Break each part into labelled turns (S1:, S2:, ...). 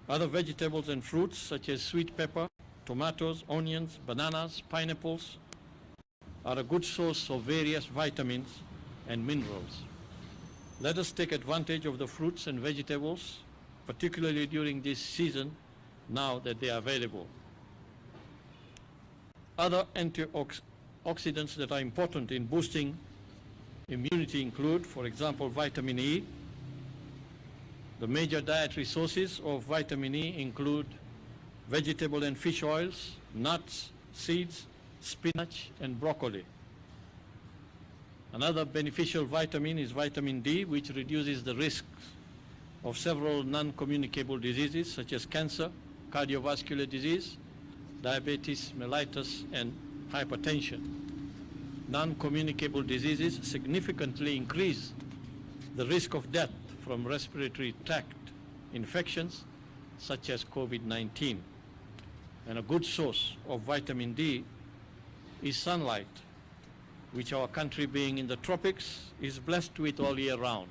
S1: Other vegetables and fruits such as sweet pepper, tomatoes, onions, bananas, pineapples are a good source of various vitamins and minerals. Let us take advantage of the fruits and vegetables, particularly during this season, now that they are available. Other antioxidants that are important in boosting immunity include, for example, vitamin E. The major dietary sources of vitamin E include vegetable and fish oils, nuts, seeds, spinach, and broccoli. Another beneficial vitamin is vitamin D, which reduces the risks of several non-communicable diseases such as cancer, cardiovascular disease, diabetes mellitus, and hypertension. Non-communicable diseases significantly increase the risk of death from respiratory tract infections such as Covid-19. And a good source of vitamin D is sunlight, which our country, being in the tropics, is blessed with all year round.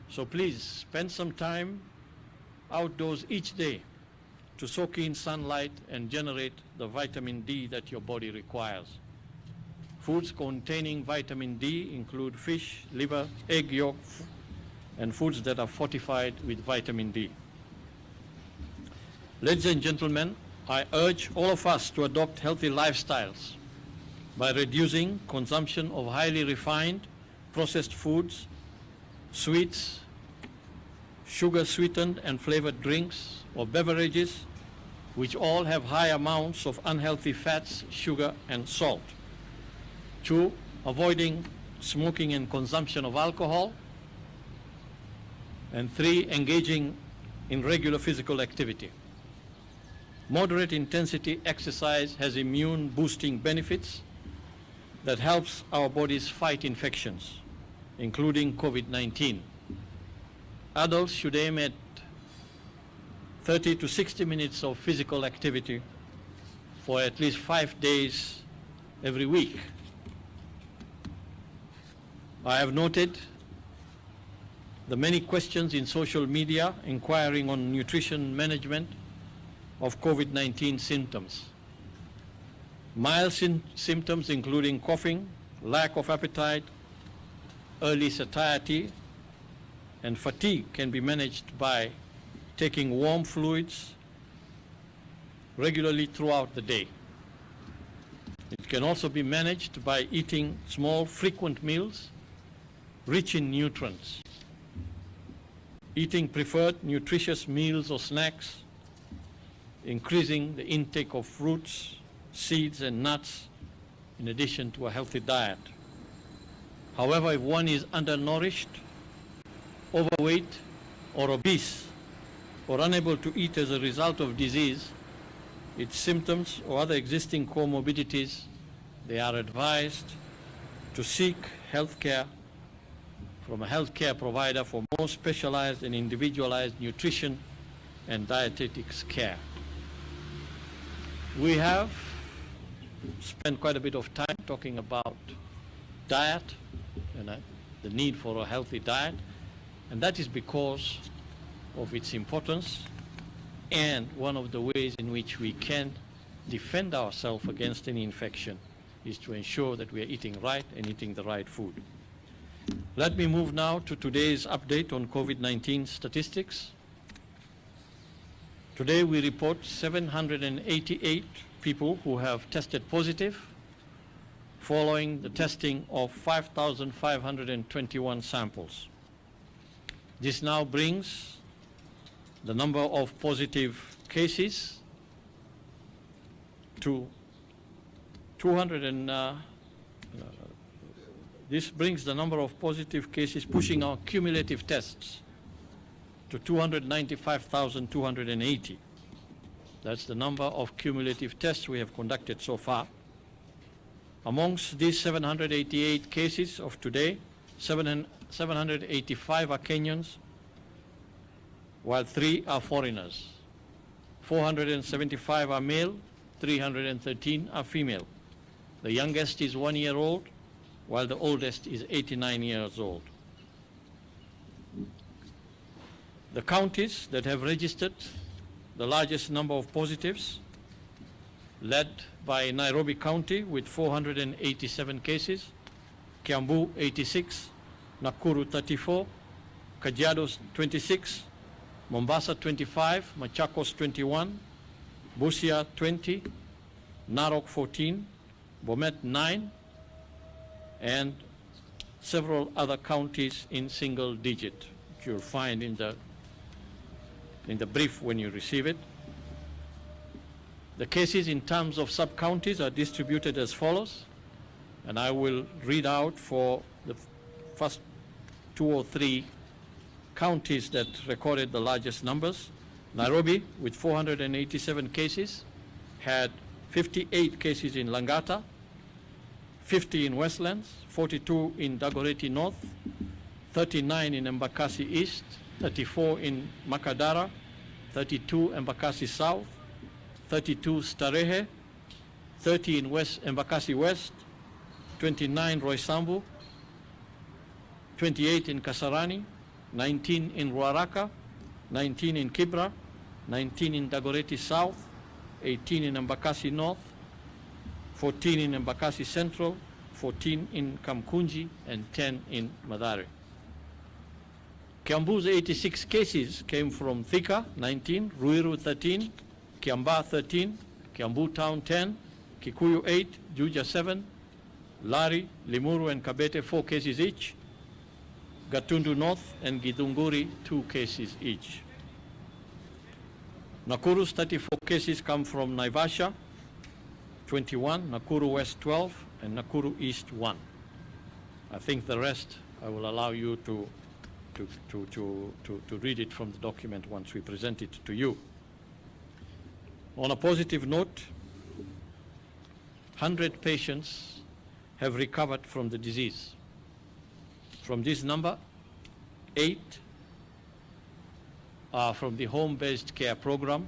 S1: So please spend some time outdoors each day to soak in sunlight and generate the vitamin D that your body requires. Foods containing vitamin D include fish, liver, egg yolk, and foods that are fortified with vitamin D. Ladies and gentlemen, I urge all of us to adopt healthy lifestyles by reducing consumption of highly refined, processed foods, sweets, sugar-sweetened and flavored drinks or beverages, which all have high amounts of unhealthy fats, sugar, and salt. 2, avoiding smoking and consumption of alcohol. And 3, engaging in regular physical activity. Moderate intensity exercise has immune boosting benefits that helps our bodies fight infections, including COVID-19. Adults should aim at 30 to 60 minutes of physical activity for at least 5 days every week. I have noted the many questions in social media inquiring on nutrition management of COVID-19 symptoms. Mild symptoms including coughing, lack of appetite, early satiety, and fatigue can be managed by taking warm fluids regularly throughout the day. It can also be managed by eating small, frequent meals rich in nutrients. Eating preferred nutritious meals or snacks, increasing the intake of fruits, seeds, and nuts, in addition to a healthy diet. However, if one is undernourished, overweight, or obese, or unable to eat as a result of disease, its symptoms, or other existing comorbidities, they are advised to seek health care from a healthcare provider for more specialized and individualized nutrition and dietetics care. We have spent quite a bit of time talking about diet and the need for a healthy diet, and that is because of its importance and one of the ways in which we can defend ourselves against any infection is to ensure that we are eating right and eating the right food. Let me move now to today's update on COVID-19 statistics. Today we report 788 people who have tested positive following the testing of 5,521 samples. This now brings the number of positive cases to this brings the number of positive cases pushing our cumulative tests to 295,280. That's the number of cumulative tests we have conducted so far. Amongst these 788 cases of today, 785 are Kenyans, while 3 are foreigners. 475 are male, 313 are female. The youngest is 1 year old, while the oldest is 89 years old. The counties that have registered the largest number of positives, led by Nairobi County with 487 cases, Kiambu 86, Nakuru 34, Kajiado 26, Mombasa 25, Machakos 21, Busia 20, Narok 14, Bomet 9, and several other counties in single digit, which you'll find in the brief when you receive it. The cases in terms of sub-counties are distributed as follows, and I will read out for the first 2 or 3 counties that recorded the largest numbers. Nairobi, with 487 cases, had 58 cases in Langata, 50 in Westlands, 42 in Dagoretti North, 39 in Embakasi East, 34 in Makadara, 32 Embakasi South, 32 Starehe, 30 in Embakasi West, 29 Roysambu, 28 in Kasarani, 19 in Ruaraka, 19 in Kibra, 19 in Dagoretti South, 18 in Embakasi North, 14 in Embakasi Central, 14 in Kamkunji, and 10 in Mathare. Kiambu's 86 cases came from Thika, 19, Ruiru 13, Kiambaa 13, Kiambu Town 10, Kikuyu 8, Juja 7, Lari, Limuru, and Kabete 4 cases each, Gatundu North and Githunguri 2 cases each. Nakuru's 34 cases come from Naivasha, 21, Nakuru West 12, and Nakuru East 1. I think the rest I will allow you to read it from the document once we present it to you. On a positive note, 100 patients have recovered from the disease. From this number, 8 are from the home-based care program,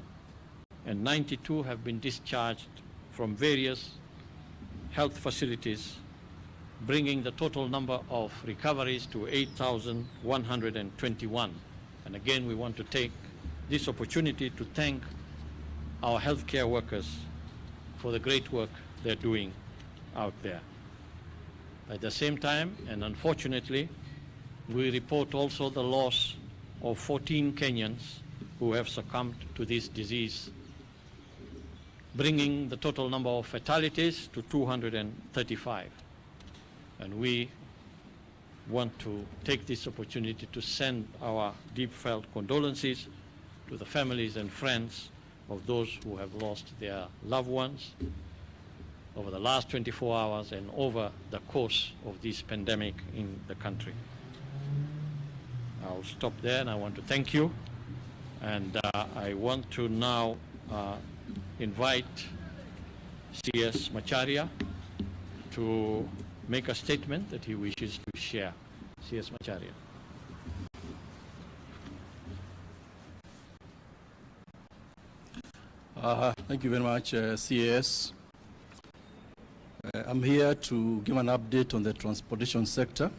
S1: and 92 have been discharged from various health facilities, bringing the total number of recoveries to 8,121. And again, we want to take this opportunity to thank our healthcare workers for the great work they're doing out there. At the same time, and unfortunately, we report also the loss of 14 Kenyans who have succumbed to this disease, bringing the total number of fatalities to 235. And we want to take this opportunity to send our deep-felt condolences to the families and friends of those who have lost their loved ones over the last 24 hours and over the course of this pandemic in the country. I'll stop there, and I want to thank you. And I want to now invite CS Macharia to make a statement that he wishes to share. CS Macharia.
S2: Thank you very much, CS. I'm here to give an update on the transportation sector.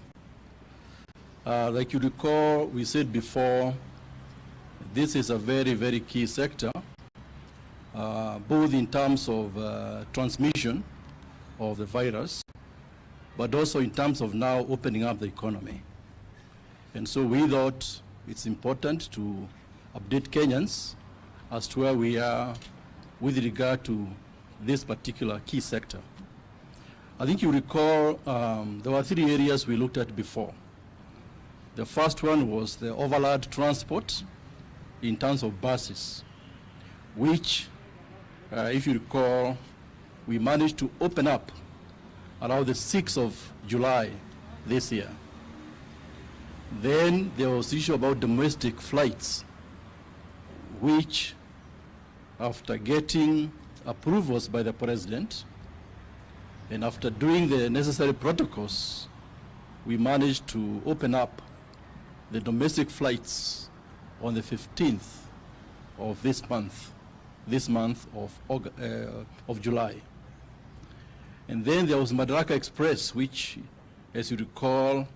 S2: Like you recall, we said before, this is a very, very key sector, both in terms of transmission of the virus, but also in terms of now opening up the economy. And so we thought it's important to update Kenyans as to where we are with regard to this particular key sector. I think you recall there were 3 areas we looked at before. The first one was the overland transport in terms of buses, which, if you recall, we managed to open up around the 6th of July this year. Then there was the issue about domestic flights, which, after getting approvals by the president and after doing the necessary protocols, we managed to open up the domestic flights on the 15th of this month of July. And then there was Madaraka Express, which, as you recall,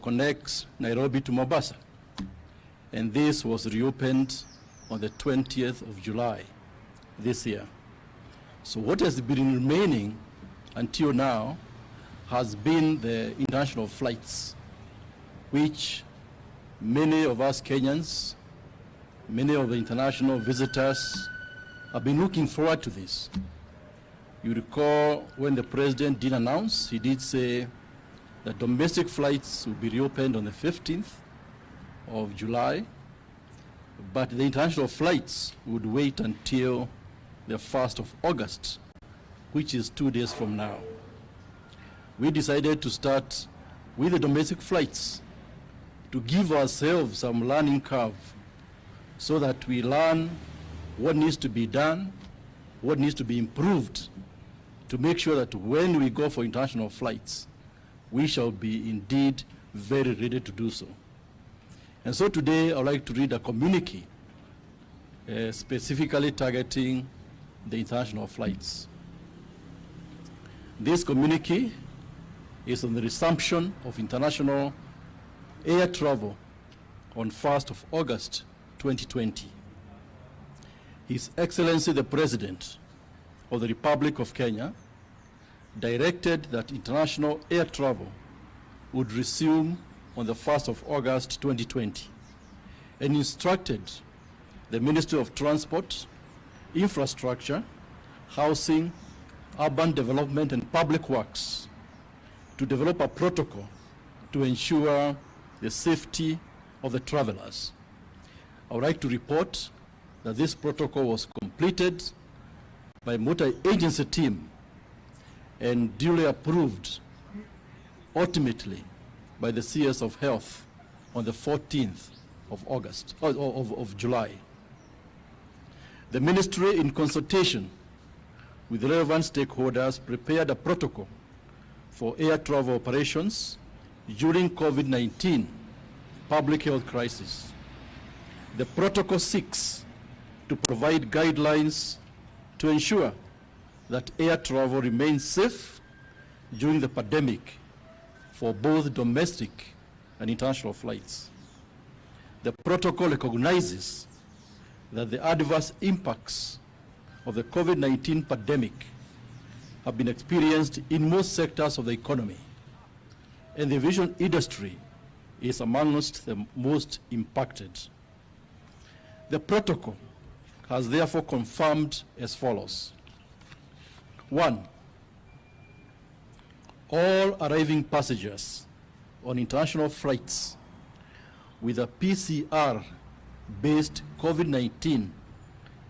S2: connects Nairobi to Mombasa. and this was reopened on the 20th of July this year. So what has been remaining until now has been the international flights, which many of us Kenyans, many of the international visitors have been looking forward to this. You recall when the president did announce, he did say that domestic flights will be reopened on the 15th of July, but the international flights would wait until the 1st of August, which is 2 days from now. We decided to start with the domestic flights to give ourselves some learning curve so that we learn what needs to be done, what needs to be improved to make sure that when we go for international flights, we shall be indeed very ready to do so. And so today I'd like to read a communique specifically targeting the international flights. This communique is on the resumption of international air travel on 1st of August 2020. His Excellency the President of the Republic of Kenya directed that international air travel would resume on the 1st of August 2020 and instructed the Ministry of Transport, Infrastructure, Housing, Urban Development and Public Works to develop a protocol to ensure the safety of the travelers. I would like to report that this protocol was completed by a multi-agency team and duly approved ultimately by the CS of Health on the 14th of July. The ministry, in consultation with relevant stakeholders, prepared a protocol for air travel operations during COVID-19 public health crisis. The protocol seeks to provide guidelines to ensure that air travel remains safe during the pandemic for both domestic and international flights. The protocol recognizes that the adverse impacts of the COVID-19 pandemic have been experienced in most sectors of the economy, and the aviation industry is amongst the most impacted. The protocol has therefore confirmed as follows. 1, all arriving passengers on international flights with a PCR-based COVID-19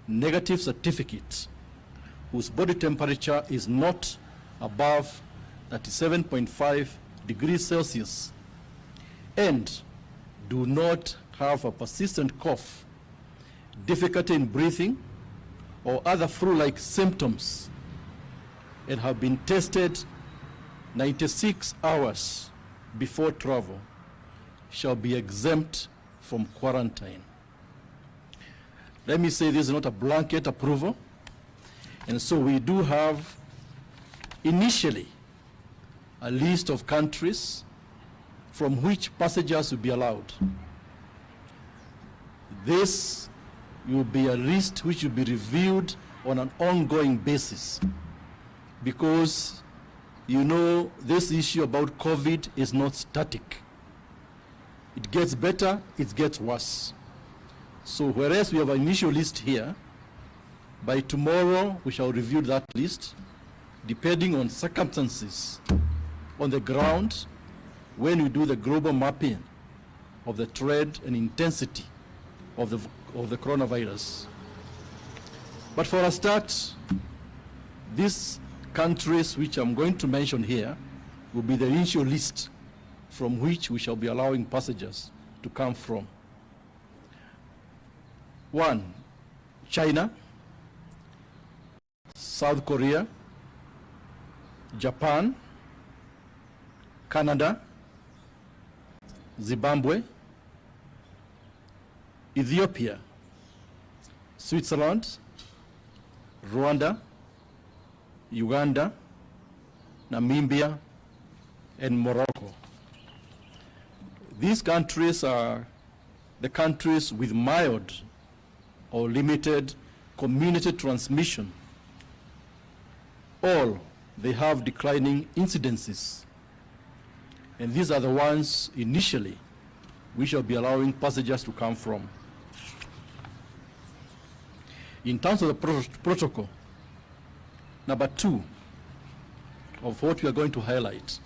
S2: negative certificate whose body temperature is not above 37.5 degrees Celsius and do not have a persistent cough, difficulty in breathing, or other flu-like symptoms, and have been tested 96 hours before travel, shall be exempt from quarantine. Let me say this is not a blanket approval, and so we do have initially a list of countries from which passengers will be allowed. This will be a list which will be reviewed on an ongoing basis, because you know this issue about COVID is not static. It gets better, it gets worse. So whereas we have an initial list here, by tomorrow we shall review that list, depending on circumstances on the ground when we do the global mapping of the threat and intensity of the coronavirus. But for a start, these countries which I'm going to mention here will be the initial list from which we shall be allowing passengers to come from. 1, China, South Korea, Japan, Canada, Zimbabwe, Ethiopia, Switzerland, Rwanda, Uganda, Namibia, and Morocco. These countries are the countries with mild or limited community transmission, all they have declining incidences. And these are the ones initially we shall be allowing passengers to come from. In terms of the protocol, number 2 of what we are going to highlight,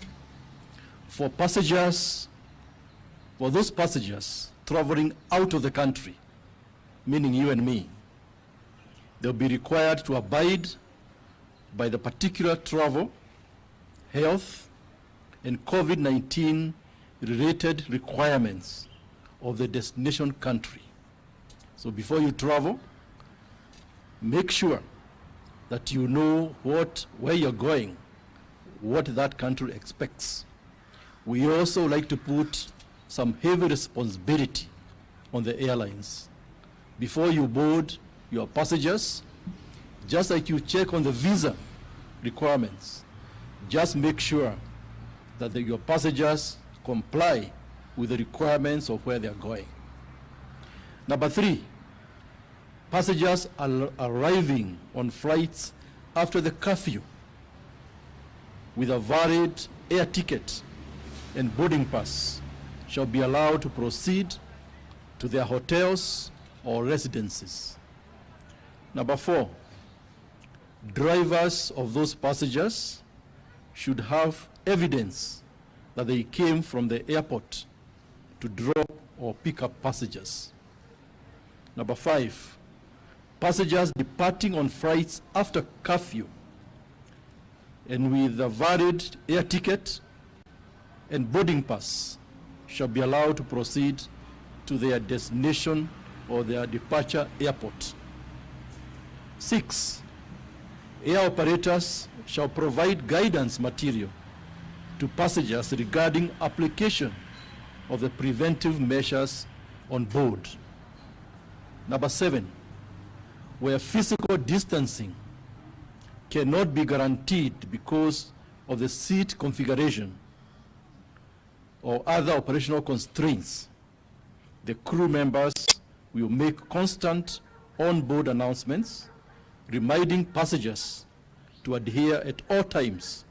S2: for passengers, for those passengers traveling out of the country, meaning you and me, they'll be required to abide by the particular travel, health, and COVID-19 related requirements of the destination country. So before you travel, make sure that you know where you're going, what that country expects. We also like to put some heavy responsibility on the airlines. Before you board your passengers, just like you check on the visa requirements, just make sure that your passengers comply with the requirements of where they are going. Number 3, passengers are arriving on flights after the curfew with a valid air ticket and boarding pass shall be allowed to proceed to their hotels or residences. Number 4, drivers of those passengers should have evidence that they came from the airport to drop or pick up passengers. Number 5, passengers departing on flights after curfew and with a valid air ticket and boarding pass shall be allowed to proceed to their destination or their departure airport. 6, air operators shall provide guidance material to passengers regarding application of the preventive measures on board. Number 7, where physical distancing cannot be guaranteed because of the seat configuration or other operational constraints, the crew members will make constant on-board announcements reminding passengers to adhere at all times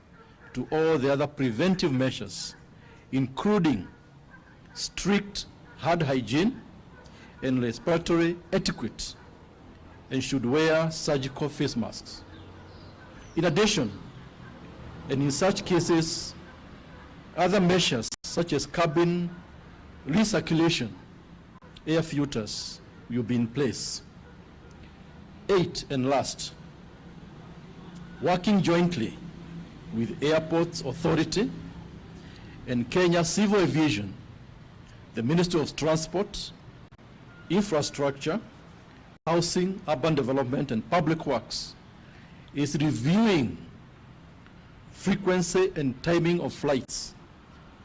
S2: to all the other preventive measures, including strict hand hygiene and respiratory etiquette, and should wear surgical face masks. In addition, and in such cases, other measures such as cabin recirculation, air filters will be in place. 8, and last, working jointly with Airports Authority and Kenya Civil Aviation, the Ministry of Transport, Infrastructure, Housing, Urban Development, and Public Works is reviewing frequency and timing of flights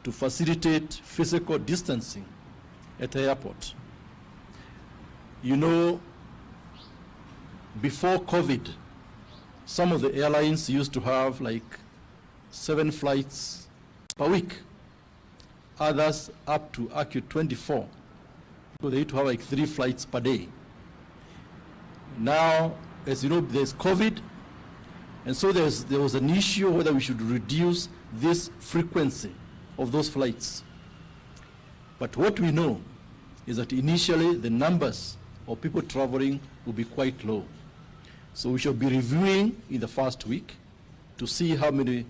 S2: to facilitate physical distancing at the airport. You know, before COVID, some of the airlines used to have like 7 flights per week. Others up to actually 24. So they used to have like 3 flights per day. Now, as you know, there's COVID, and so there was an issue whether we should reduce this frequency of those flights. But what we know is that initially the numbers of people traveling will be quite low. So we shall be reviewing in the first week to see how many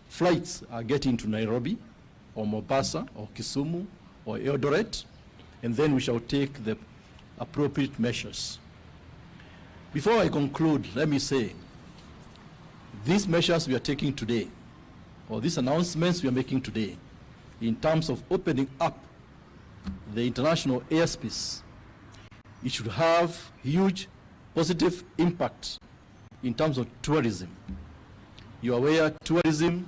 S2: flights are getting to Nairobi or Mombasa or Kisumu or Eldoret, and then we shall take the appropriate measures. Before I conclude, let me say, these measures we are taking today, or these announcements we are making today, in terms of opening up the international airspace, it should have huge positive impact in terms of tourism. You are aware tourism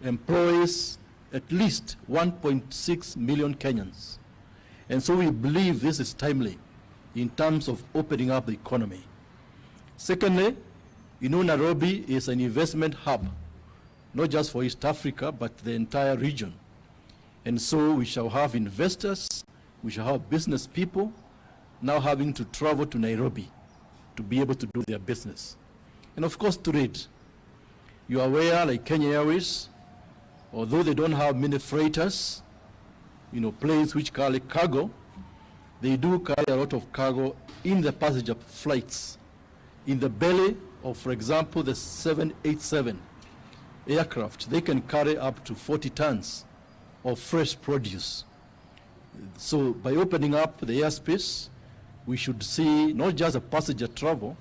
S2: employs at least 1.6 million Kenyans. And so we believe this is timely in terms of opening up the economy. Secondly, you know, Nairobi is an investment hub, not just for East Africa, but the entire region. And so we shall have investors We shall have business people now having to travel to Nairobi to be able to do their business. And of course, trade. You are aware, like Kenya Airways, although they don't have many freighters, planes which carry cargo, they do carry a lot of cargo in the passenger flights. In the belly of, for example, the 787 aircraft, they can carry up to 40 tons of fresh produce. So by opening up the airspace, we should see not just a passenger travel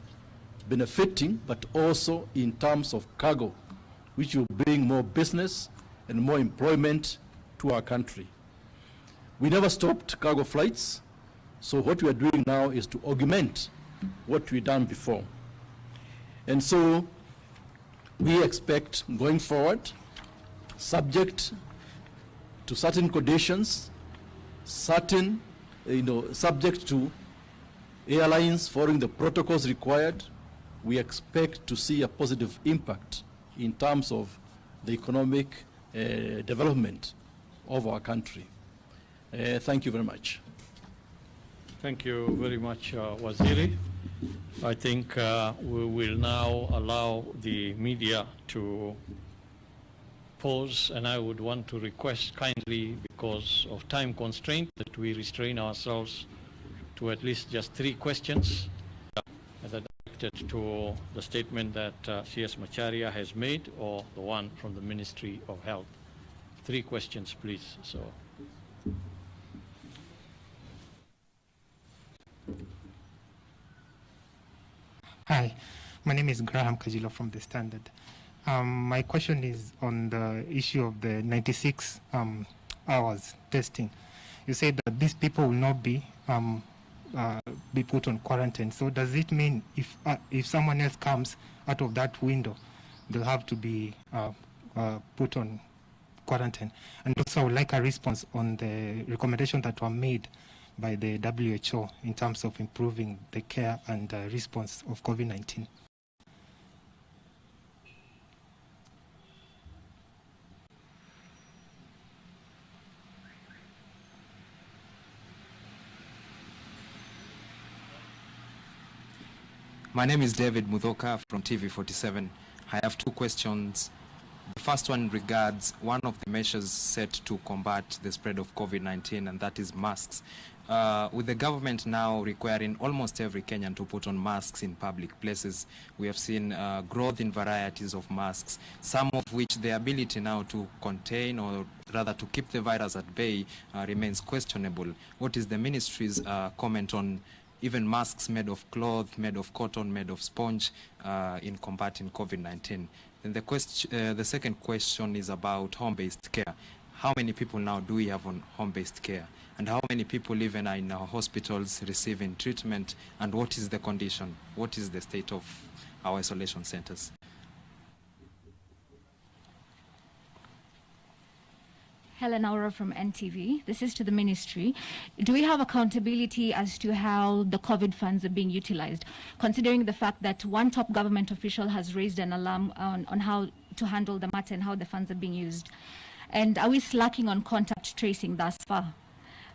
S2: benefiting, but also in terms of cargo, which will bring more business and more employment to our country. We never stopped cargo flights, so what we are doing now is to augment what we've done before. And so we expect going forward, subject to certain conditions, subject to airlines following the protocols required, we expect to see a positive impact in terms of the economic development of our country. Thank you very much.
S1: Thank you very much, Waziri. I think we will now allow the media to pause, and I would want to request kindly, because of time constraint, that we restrain ourselves to at least just 3 questions that are directed to the statement that CS Macharia has made or the one from the Ministry of Health. 3 questions, please. So.
S3: Hi, my name is Graham Kajilo from The Standard. My question is on the issue of the 96 hours testing. You said that these people will not be put on quarantine. So does it mean if someone else comes out of that window, they'll have to be put on quarantine? And also, I would like a response on the recommendation that were made by the WHO in terms of improving the care and response of COVID-19.
S4: My name is David Mudhoka from TV47. I have 2 questions. The first one regards one of the measures set to combat the spread of COVID-19, and that is masks. With the government now requiring almost every Kenyan to put on masks in public places, we have seen growth in varieties of masks, some of which the ability now to contain, or rather to keep the virus at bay, remains questionable. What is the ministry's comment on even masks made of cloth, made of cotton, made of sponge in combating COVID-19? Then the second question is about home-based care. How many people now do we have on home-based care? And how many people even are in our hospitals receiving treatment? And what is the condition? What is the state of our isolation centers?
S5: Helen Aura from NTV. This is to the ministry. Do we have accountability as to how the COVID funds are being utilized, considering the fact that one top government official has raised an alarm on how to handle the matter and how the funds are being used? And are we slacking on contact tracing thus far?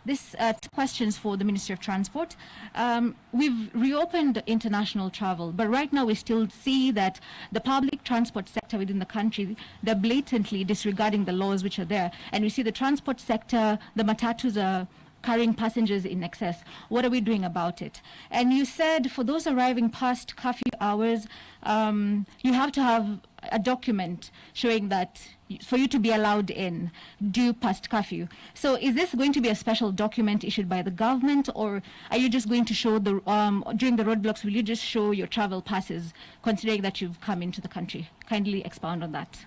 S5: This 2 questions for the Ministry of Transport. We've reopened international travel, but right now we still see that the public transport sector within the country, they're blatantly disregarding the laws which are there. And we see the transport sector, the matatus are carrying passengers in excess. What are we doing about it? And you said for those arriving past curfew hours, you have to have a document showing that for you to be allowed in due past curfew. So is this going to be a special document issued by the government, or are you just going to show the during the roadblocks, will you just show your travel passes considering that you've come into the country? Kindly expound on that.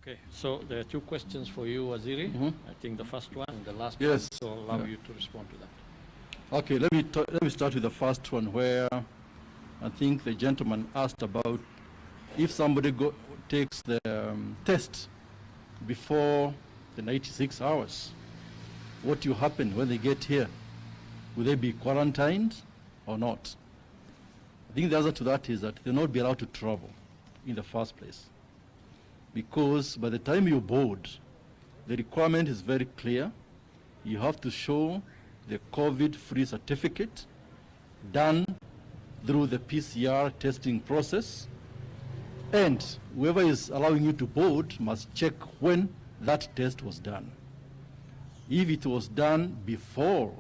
S1: Okay, so there are 2 questions for you, Waziri. I think the first one and the last
S2: Yes.
S1: one, so allow you to respond to that.
S2: Okay, let me start with the first one, where I think the gentleman asked about if somebody takes the test before the 96 hours, what will happen when they get here? Will they be quarantined or not? I think the answer to that is that they'll not be allowed to travel in the first place, because by the time you board, the requirement is very clear. you have to show the COVID-free certificate done through the PCR testing process, and whoever is allowing you to board must check when that test was done. If it was done before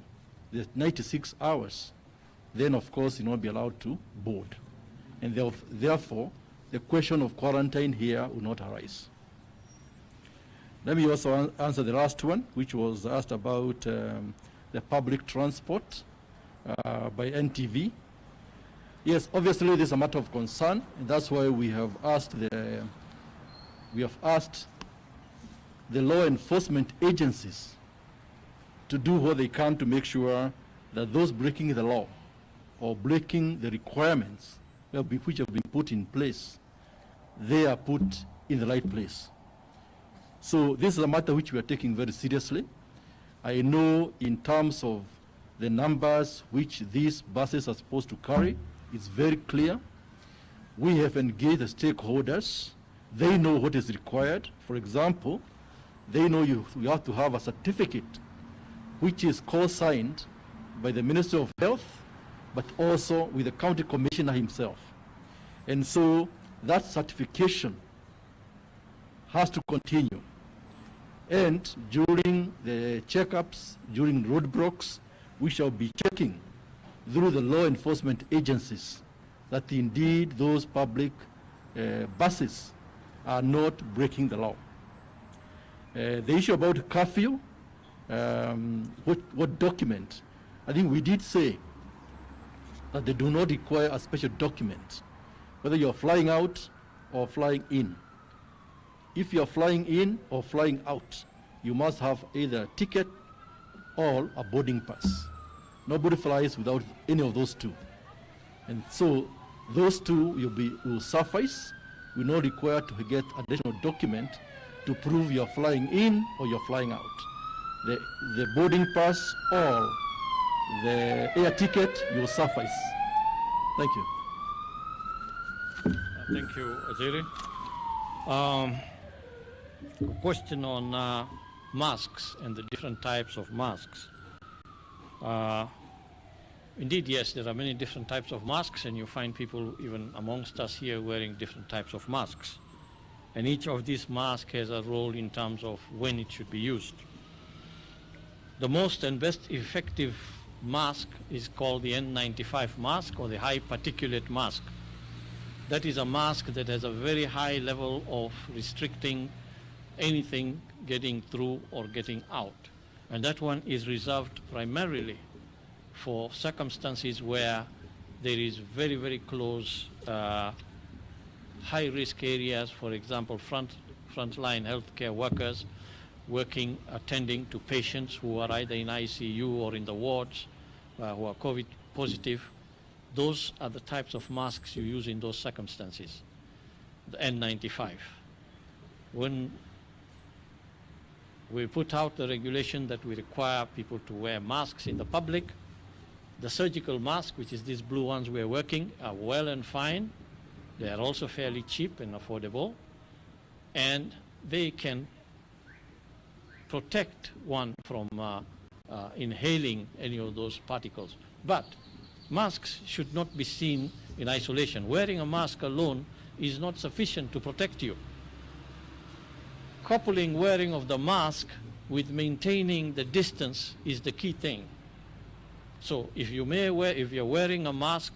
S2: the 96 hours, then of course you will not be allowed to board. And therefore, the question of quarantine here will not arise. Let me also answer the last one, which was asked about the public transport by NTV. Yes, obviously this is a matter of concern, and that's why we have asked the law enforcement agencies to do what they can to make sure that those breaking the law or breaking the requirements which have been put in place, they are put in the right place. So this is a matter which we are taking very seriously. I know in terms of the numbers which these buses are supposed to carry, it's very clear. We have engaged the stakeholders. They know what is required. For example, they know you have to have a certificate which is co-signed by the Ministry of Health, but also with the county commissioner himself. And so that certification has to continue. And during the checkups, during roadblocks, we shall be checking through the law enforcement agencies that indeed those public buses are not breaking the law. The issue about curfew, what document? I think we did say that they do not require a special document, whether you're flying out or flying in. If you're flying in or flying out, you must have either a ticket or a boarding pass. Nobody flies without any of those two. And so those two will suffice. We not require to get additional document to prove you're flying in or you're flying out. The boarding pass or the air ticket will suffice. Thank you.
S1: Thank you, Aziri. Question on masks and the different types of masks. Indeed, yes, there are many different types of masks, and you find people even amongst us here wearing different types of masks. And each of these masks has a role in terms of when it should be used. The most and best effective mask is called the N95 mask, or the high particulate mask. That is a mask that has a very high level of restricting anything getting through or getting out. And that one is reserved primarily for circumstances where there is very, very close high-risk areas, for example, frontline healthcare workers working, attending to patients who are either in ICU or in the wards who are COVID positive. Those are the types of masks you use in those circumstances, the N95. When we put out the regulation that we require people to wear masks in the public, the surgical mask, which is these blue ones we're working, are well and fine. They are also fairly cheap and affordable, and they can protect one from inhaling any of those particles. But masks should not be seen in isolation. Wearing a mask alone is not sufficient to protect you. Coupling wearing of the mask with maintaining the distance is the key thing. So if you're wearing a mask,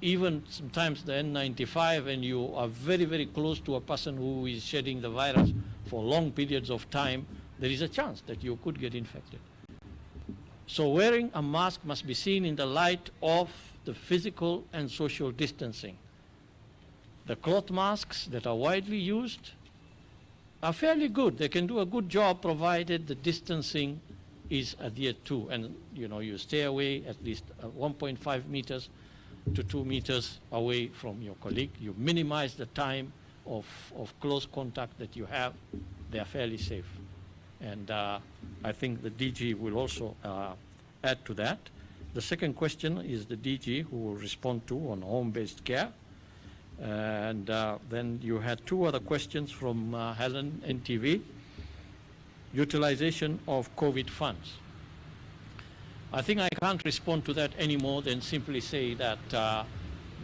S1: even sometimes the N95, and you are very, very close to a person who is shedding the virus for long periods of time, there is a chance that you could get infected. So wearing a mask must be seen in the light of the physical and social distancing. The cloth masks that are widely used are fairly good. They can do a good job provided the distancing is adhered to, and you stay away at least 1.5 meters to 2 meters away from your colleague. You minimize the time of close contact that you have. They are fairly safe. And I think the DG will also add to that. The second question is the DG who will respond to on home-based care. And then you had two other questions from Helen, NTV. utilization of COVID funds. I think I can't respond to that any more than simply say that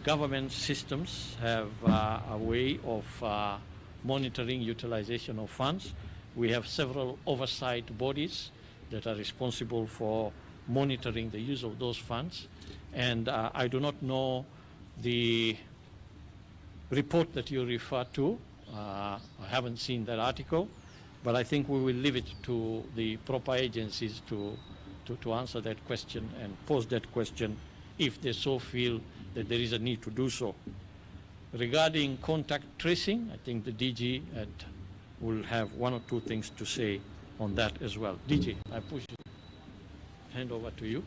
S1: government systems have a way of monitoring utilization of funds. We have several oversight bodies that are responsible for monitoring the use of those funds. And I do not know the report that you refer to. I haven't seen that article, but I think we will leave it to the proper agencies to answer that question and pose that question if they so feel that there is a need to do so. Regarding contact tracing, I think the DG will have one or two things to say on that as well. DG, I push it. Hand over to you.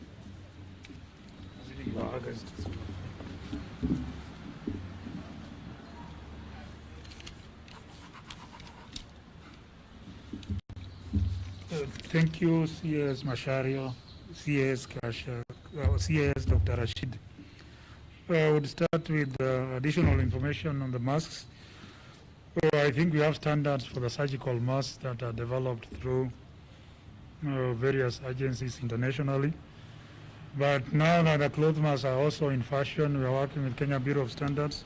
S6: Thank you, CS Mashario, CS Kasha, CS Dr. Rashid. I would start with additional information on the masks. I think we have standards for the surgical masks that are developed through various agencies internationally. But now that the cloth masks are also in fashion, we are working with Kenya Bureau of Standards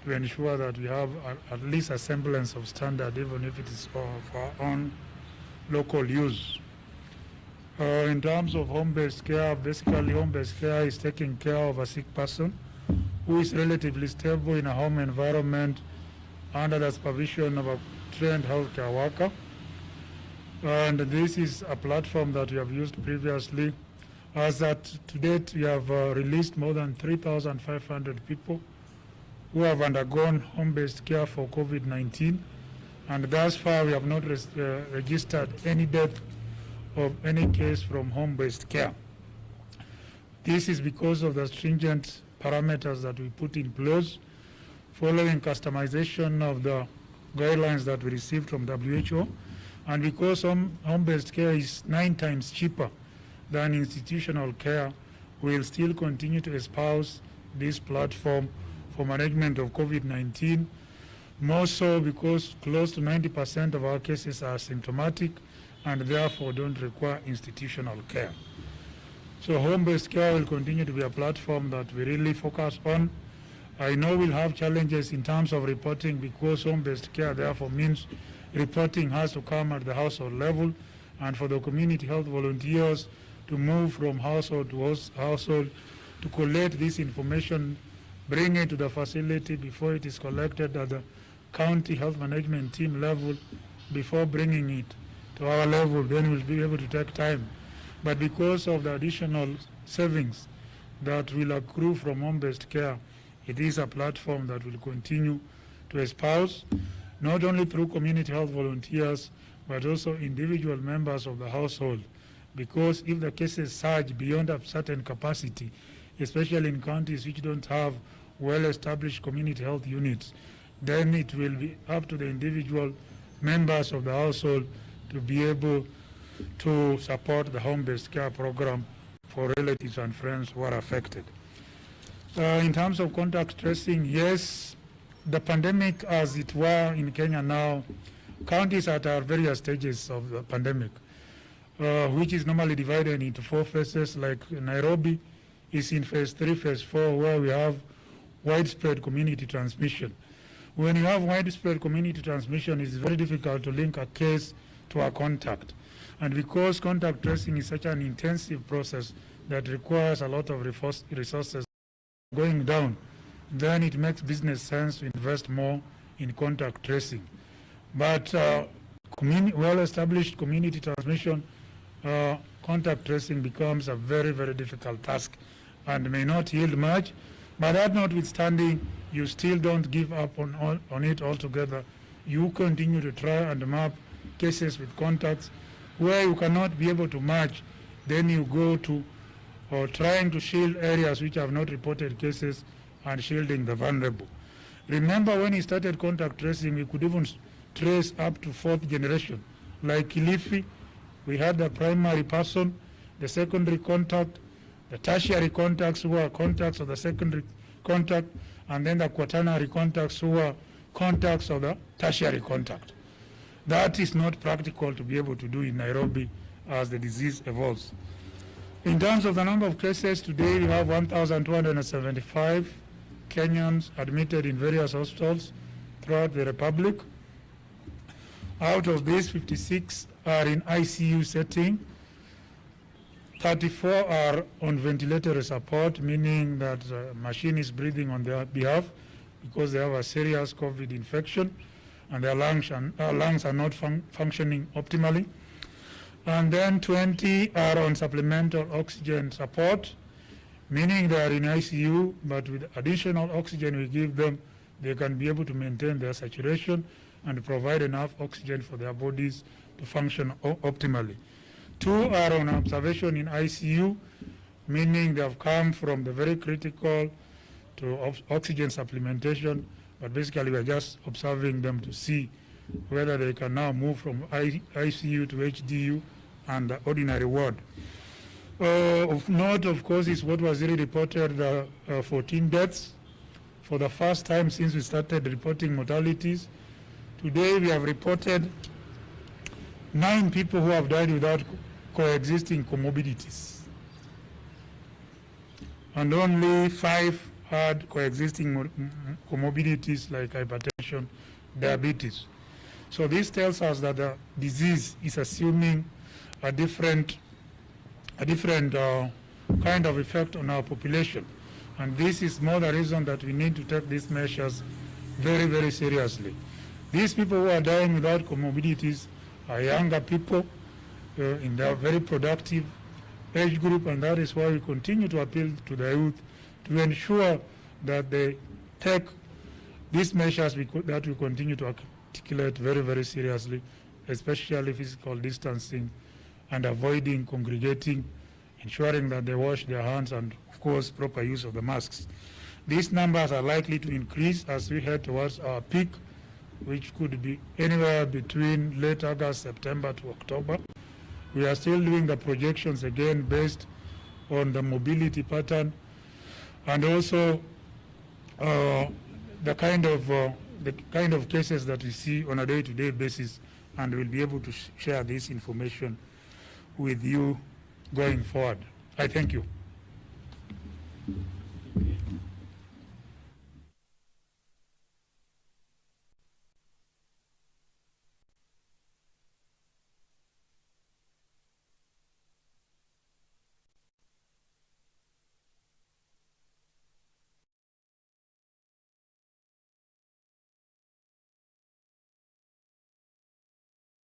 S6: to ensure that we have at least a semblance of standard, even if it is for our own local use. In terms of home-based care, basically home-based care is taking care of a sick person who is relatively stable in a home environment under the supervision of a trained healthcare worker. And this is a platform that we have used previously. As at to date, we have released more than 3,500 people who have undergone home-based care for COVID-19. And thus far, we have not registered any death of any case from home-based care. This is because of the stringent parameters that we put in place following customization of the guidelines that we received from WHO, and because home-based care is 9 times cheaper than institutional care, we will still continue to espouse this platform for management of COVID-19, more so because close to 90% of our cases are symptomatic and therefore don't require institutional care. So home-based care will continue to be a platform that we really focus on. I know we'll have challenges in terms of reporting because home-based care therefore means reporting has to come at the household level, and for the community health volunteers to move from household to household to collect this information, bring it to the facility before it is collected at the county health management team level, before bringing it to our level, then we'll be able to take time. But because of the additional savings that will accrue from home-based care, it is a platform that will continue to espouse, not only through community health volunteers, but also individual members of the household. Because if the cases surge beyond a certain capacity, especially in counties which don't have well-established community health units, then it will be up to the individual members of the household to be able to support the home-based care program for relatives and friends who are affected. In terms of contact tracing, yes, the pandemic as it were in Kenya now, counties at our various stages of the pandemic, which is normally divided into 4 phases, like Nairobi is in phase 3, phase 4, where we have widespread community transmission. When you have widespread community transmission, it's very difficult to link a case to a contact. And because contact tracing is such an intensive process that requires a lot of resources going down, then it makes business sense to invest more in contact tracing. But well-established community transmission, contact tracing becomes a very, very difficult task and may not yield much. But that notwithstanding, you still don't give up on it altogether. You continue to try and map cases with contacts. Where you cannot be able to match, then you go to trying to shield areas which have not reported cases and shielding the vulnerable. Remember when he started contact tracing, we could even trace up to 4th generation. Like Kilifi, we had the primary person, the secondary contact, the tertiary contacts who are contacts of the secondary contact, and then the quaternary contacts who are contacts of the tertiary contact. That is not practical to be able to do in Nairobi as the disease evolves. In terms of the number of cases, today we have 1,275 Kenyans admitted in various hospitals throughout the Republic. Out of these, 56 are in ICU setting. 34 are on ventilator support, meaning that the machine is breathing on their behalf because they have a serious COVID infection and their lungs are not functioning optimally. And then 20 are on supplemental oxygen support, meaning they are in ICU, but with additional oxygen we give them, they can be able to maintain their saturation and provide enough oxygen for their bodies to function optimally. 2 are on observation in ICU, meaning they have come from the very critical to oxygen supplementation, but basically we are just observing them to see whether they can now move from ICU to HDU and the ordinary ward. Of note, of course, is what was really reported, 14 deaths. For the first time since we started reporting mortalities, today we have reported 9 people who have died without coexisting comorbidities. And only 5 had coexisting comorbidities like hypertension, diabetes. So this tells us that the disease is assuming a different kind of effect on our population. And this is more the reason that we need to take these measures very, very seriously. These people who are dying without comorbidities are younger people in their very productive age group, and that is why we continue to appeal to the youth to ensure that they take these measures that we continue to articulate very, very seriously, especially physical distancing and avoiding congregating, ensuring that they wash their hands, and of course proper use of the masks. These numbers are likely to increase as we head towards our peak, which could be anywhere between late August, September to October. We are still doing the projections again based on the mobility pattern and also the kind of cases that we see on a day-to-day basis, and we'll be able to share this information with you going forward. I thank you.